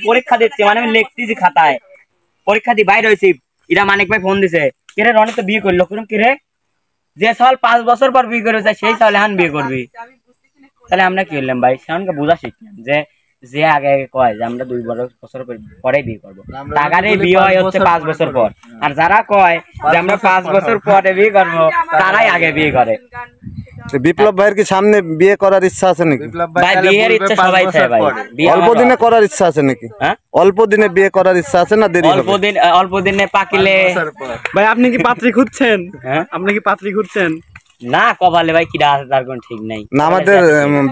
পরীক্ষা দিচ্ছি মানে আমি লিখতেছি খাতায় পরীক্ষা দিয়ে বাইরে হয়েছি এরা মানিক ভাই ফোন দিছে কিরে রনি তো বিয়ে করলো কিরে যে সাল 5 বছর পর বিয়ে করে সেই সাল এখন বিয়ে করবি তাহলে আমরা কি করলাম ভাই সেখানকে বোঝা শিখলাম যে যে আগে আগে কয় যে আমরা 2 বছর পরে বিয়ে করবো টাকারে বিয়ে হয় হচ্ছে 5 বছর পর আর যারা কয় যে আমরা 5 বছর পরে বিয়ে করবো তারাই আগে বিয়ে করে বিপ্লব ভাইয়ের কি সামনে বিয়ে করার ইচ্ছা আছে নাকি ভাই বিয়ের ইচ্ছা সবাই চায় ভাই অল্প দিনে করার ইচ্ছা আছে নাকি অল্প দিনে বিয়ে করার ইচ্ছা আছে না দেরি অল্প দিনে পাকিলে ভাই আপনি কি পাত্রী খুঁজছেন আপনি কি পাত্রী খুঁজছেন না কপালে ভাই কি আছে তার কোন ঠিক নাই না আমাদের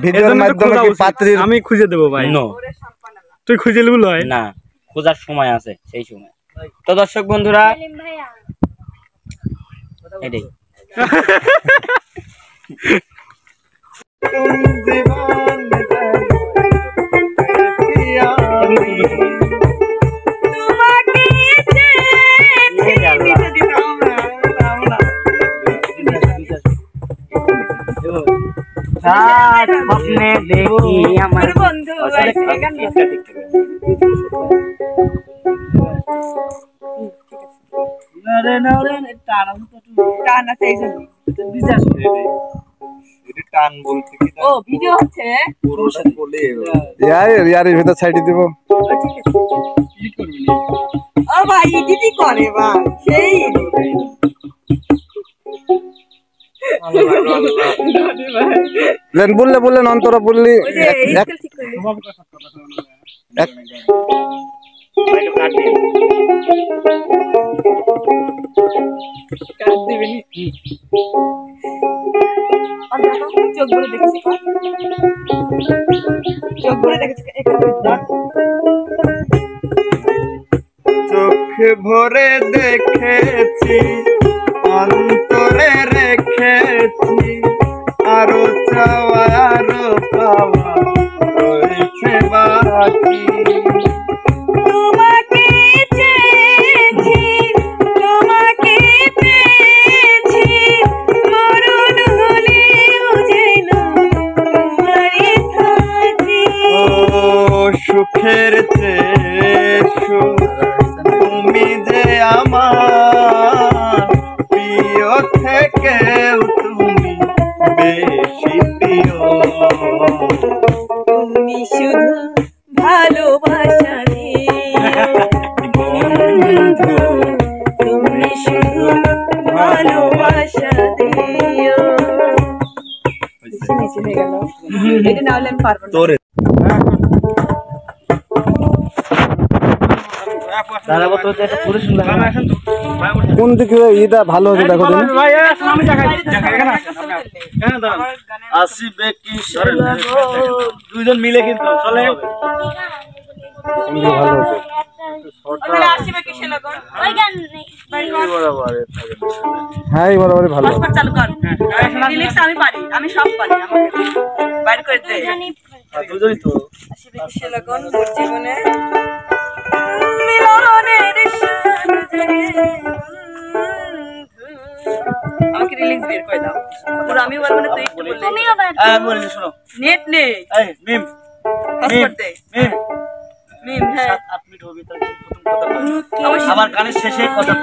ভিডিওর মাধ্যমে কি পাত্রী আমি খুঁজে দেব ভাই নো তুই খুঁজে লইব লয় না খোঁজার সময় আছে সেই সময় তো দর্শক বন্ধুরা এটাই স্বপ্নে দেখি আমার বন্ধু টান বলতে কি ও ভিডিও হচ্ছে পুরুষ বলে ইয়ার ভিতর সাইডে দেব ঠিক আছে কি করবি ও ভাই এডিটই করে ভাই সেই বললেন অন্তরা বললি চোখ ভরে দেখেছি চোখ ভরে দেখেছি অন্তরে রেখেছি আরো চাওয়া আরো পাওয়া রয়েছে বাকি তোমাকে চেয়েছি তোমাকে পেয়েছি মরণ হলেও যেন তোমারই থাকি ও সুখের চেয়ে সুখ তুমি যে আমার প্রিয় থেকেও তুমি বেশি প্রিয় তুমি শুধু ভালোবাসা বন্ধু তুমি শুধু ভালোবাসা দিও নিচে হয়ে গেল এটা না হলে আমি পারবো না কোন দিকে এটা ভালো হবে দেখো দুইজন মিলে কিন্তু চলে ভালো হবে হ্যাঁ বরাবরই ভালো চালু কর আমি পারি আমি সব পারি বাইর করে দে দুজনই তো আসিবে কিসে লগন মোর জীবনে মিলনের শান জেগে আমাকে রিলিক্স বের করে দাও পুরো আমি বলবো না তুই একটু বললে তুমিও বলে শোনো নেট নেই এই মিম পাসওয়ার্ড দে মিম মিম হ্যাঁ 7 মিনিট হবে তাহলে প্রথম কথা আমার কানের শেষে কথা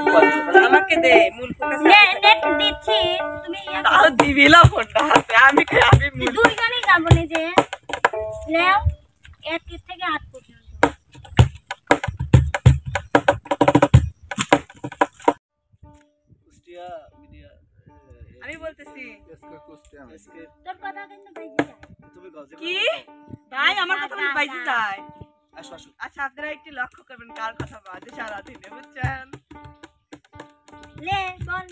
আমাকে দে মূল ফোকাস নেট দিচ্ছি তুমি তাও দিবিলা ফোনটা হাতে আমি দুইজনই যাব না যে নাও 1 থেকে 8 পর্যন্ত কুষ্টিয়া মিডিয়া আমি বলতেছি তোর কথা কিন্তু বাইজে যায় তুমি গজে কি ভাই আমার কথা বলে বাইজে যায় আসো আসো আচ্ছা আপনারা একটু লক্ষ্য করবেন কার কথা বাজে সারা দিনে বুঝছেন লে বল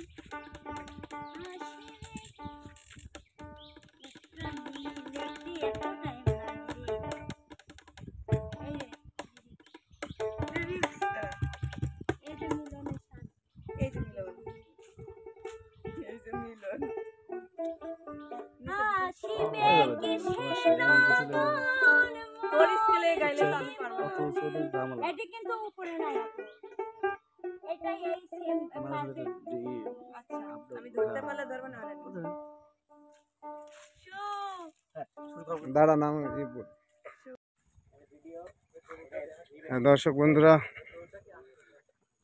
মিলন আসিবে কৃষ্ণ গান তোর স্কেলে গাইলে তো আমি পারবো অত চলে ঝামেলা এটা কিন্তু উপরে নাই আপু। এটা এই সেম মাঝে যে আচ্ছা আমি ধরতে পারলে ধরবো না দাঁড়া নাম হ্যাঁ, দর্শক বন্ধুরা,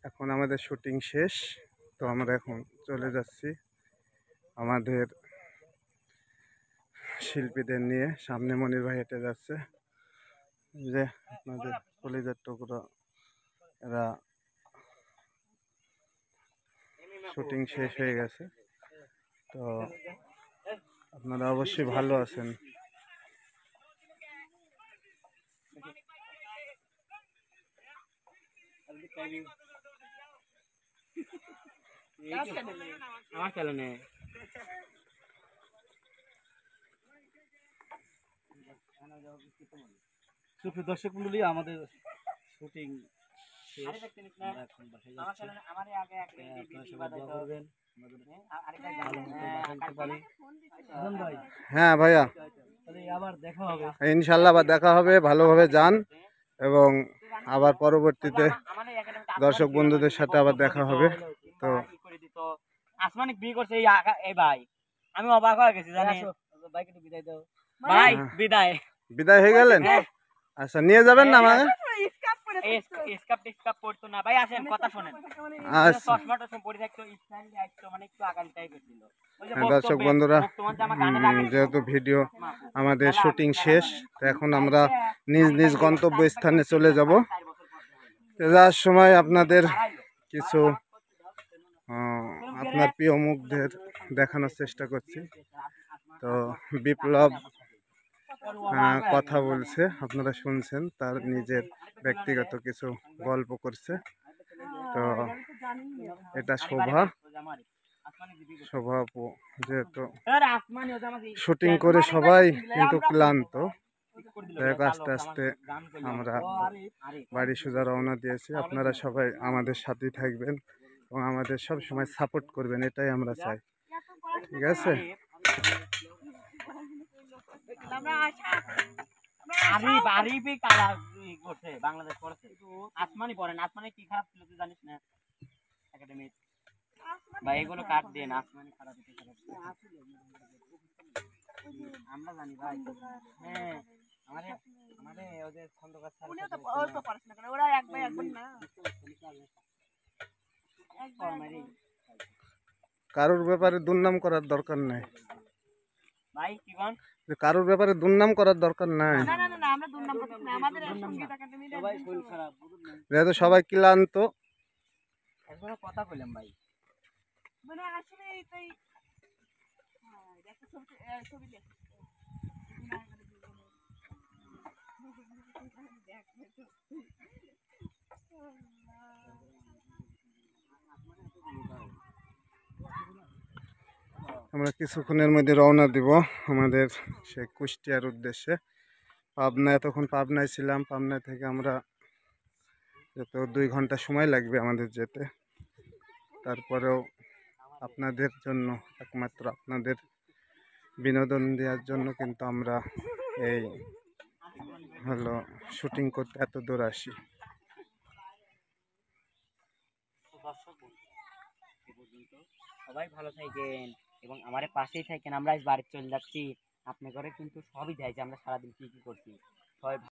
এখন আমাদের শুটিং শেষ। তো আমরা এখন চলে যাচ্ছি আমাদের শিল্পীদের নিয়ে। সামনে মনির ভাই হেঁটে যাচ্ছে, যে আপনাদের কলিজার টুকরো, এরা শুটিং শেষ হয়ে গেছে। তো আপনারা অবশ্যই ভালো আছেন। আমার চ্যানেলে সুপ্রিয় দর্শক মণ্ডলী, আমাদের শুটিং শেষ। আমরা এখন বাসায় যাচ্ছি। আপনারা সবাই দোয়া করবেন আমাদের ভালো মতো বাসায় যেতে পারি। হাসান ভাই, হ্যাঁ ভাইয়া, তাহলে আবার দেখা হবে। ইনশাল্লাহ আবার দেখা হবে। ভালোভাবে যান এবং আবার পরবর্তীতে দর্শক বন্ধুদের সাথে আবার দেখা হবে। তো আসমানিক বিয়ে করছে এই ভাই, আমি অবাক হয়ে গেছি জানি। ভাইকে একটু বিদায় দাও। ভাই বিদায়। বিদায় হয়ে গেলেন? আচ্ছা, নিয়ে যাবেন না আমাকে? স্কাপ করে স্কাপ পড়তো না ভাই, আসেন কথা শোনেন। আচ্ছা চশমাটা পরে থাকতো, স্টাইল আসতো, মানে একটু আগাম টাইপের ছিল। ওই যে হ্যাঁ, দর্শক বন্ধুরা, যেহেতু ভিডিও আমাদের শুটিং শেষ, তো এখন আমরা নিজ নিজ গন্তব্য স্থানে চলে যাব। যাওয়ার সময় আপনাদের কিছু আপনার প্রিয় মুখদের দেখানোর চেষ্টা করছি। তো বিপ্লব কথা বলছে, আপনারা শুনছেন, তার নিজের ব্যক্তিগত কিছু গল্প করছে। তো এটা শোভা আপু, যেহেতু শুটিং করে সবাই কিন্তু ক্লান্ত, আস্তে আস্তে আমরা বাড়ি সোজা রওনা দিয়েছি। আপনারা সবাই আমাদের সাথেই থাকবেন এবং আমাদের সব সময় সাপোর্ট করবেন, এটাই আমরা চাই। ঠিক আছে? বাংলাদেশ পড়েছে, আসমানি পড়েন। আসমানি কি খারাপ ছিল তুই জানিস না? একাডেমি ভাই এগুলো কাট দিয়ে না, আসমানি খারাপ আমরা জানি ভাই। হ্যাঁ, আমাদের ওদের খন্দকার স্যার তো পড়াশোনা করে ওরা এক ভাই একবার না কারোর ব্যাপারে দুর্নাম করার দরকার নাই ভাই, কি বল? যে কারোর ব্যাপারে দুর্নাম করার দরকার নাই। না না না আমরা দুর্নাম করতেছি না, আমাদের সঙ্গীত একাডেমির সবাই শরীর খারাপ। যেহেতু সবাই ক্লান্ত, একবার কথা কইলাম ভাই। মানে আসলে এইটাই দেখো ছবি দেখো আমরা কিছুক্ষণের মধ্যে রওনা দিব আমাদের সে কুষ্টিয়ার উদ্দেশ্যে। পাবনা, এতক্ষণ পাবনায় ছিলাম। পাবনা থেকে আমরা যেতে 2 ঘন্টা সময় লাগবে আমাদের যেতে। তারপরেও আপনাদের জন্য, একমাত্র আপনাদের বিনোদন দেওয়ার জন্য কিন্তু আমরা এই শুটিং করতে এত দূর আসি। সবাই ভালো থাকেন এবং আমার পাশেই থাকেন। আমরা আজ বাড়ি চলে যাচ্ছি, আপনি করে কিন্তু সবই দেয় যে আমরা সারাদিন কি কি করছি। সবাই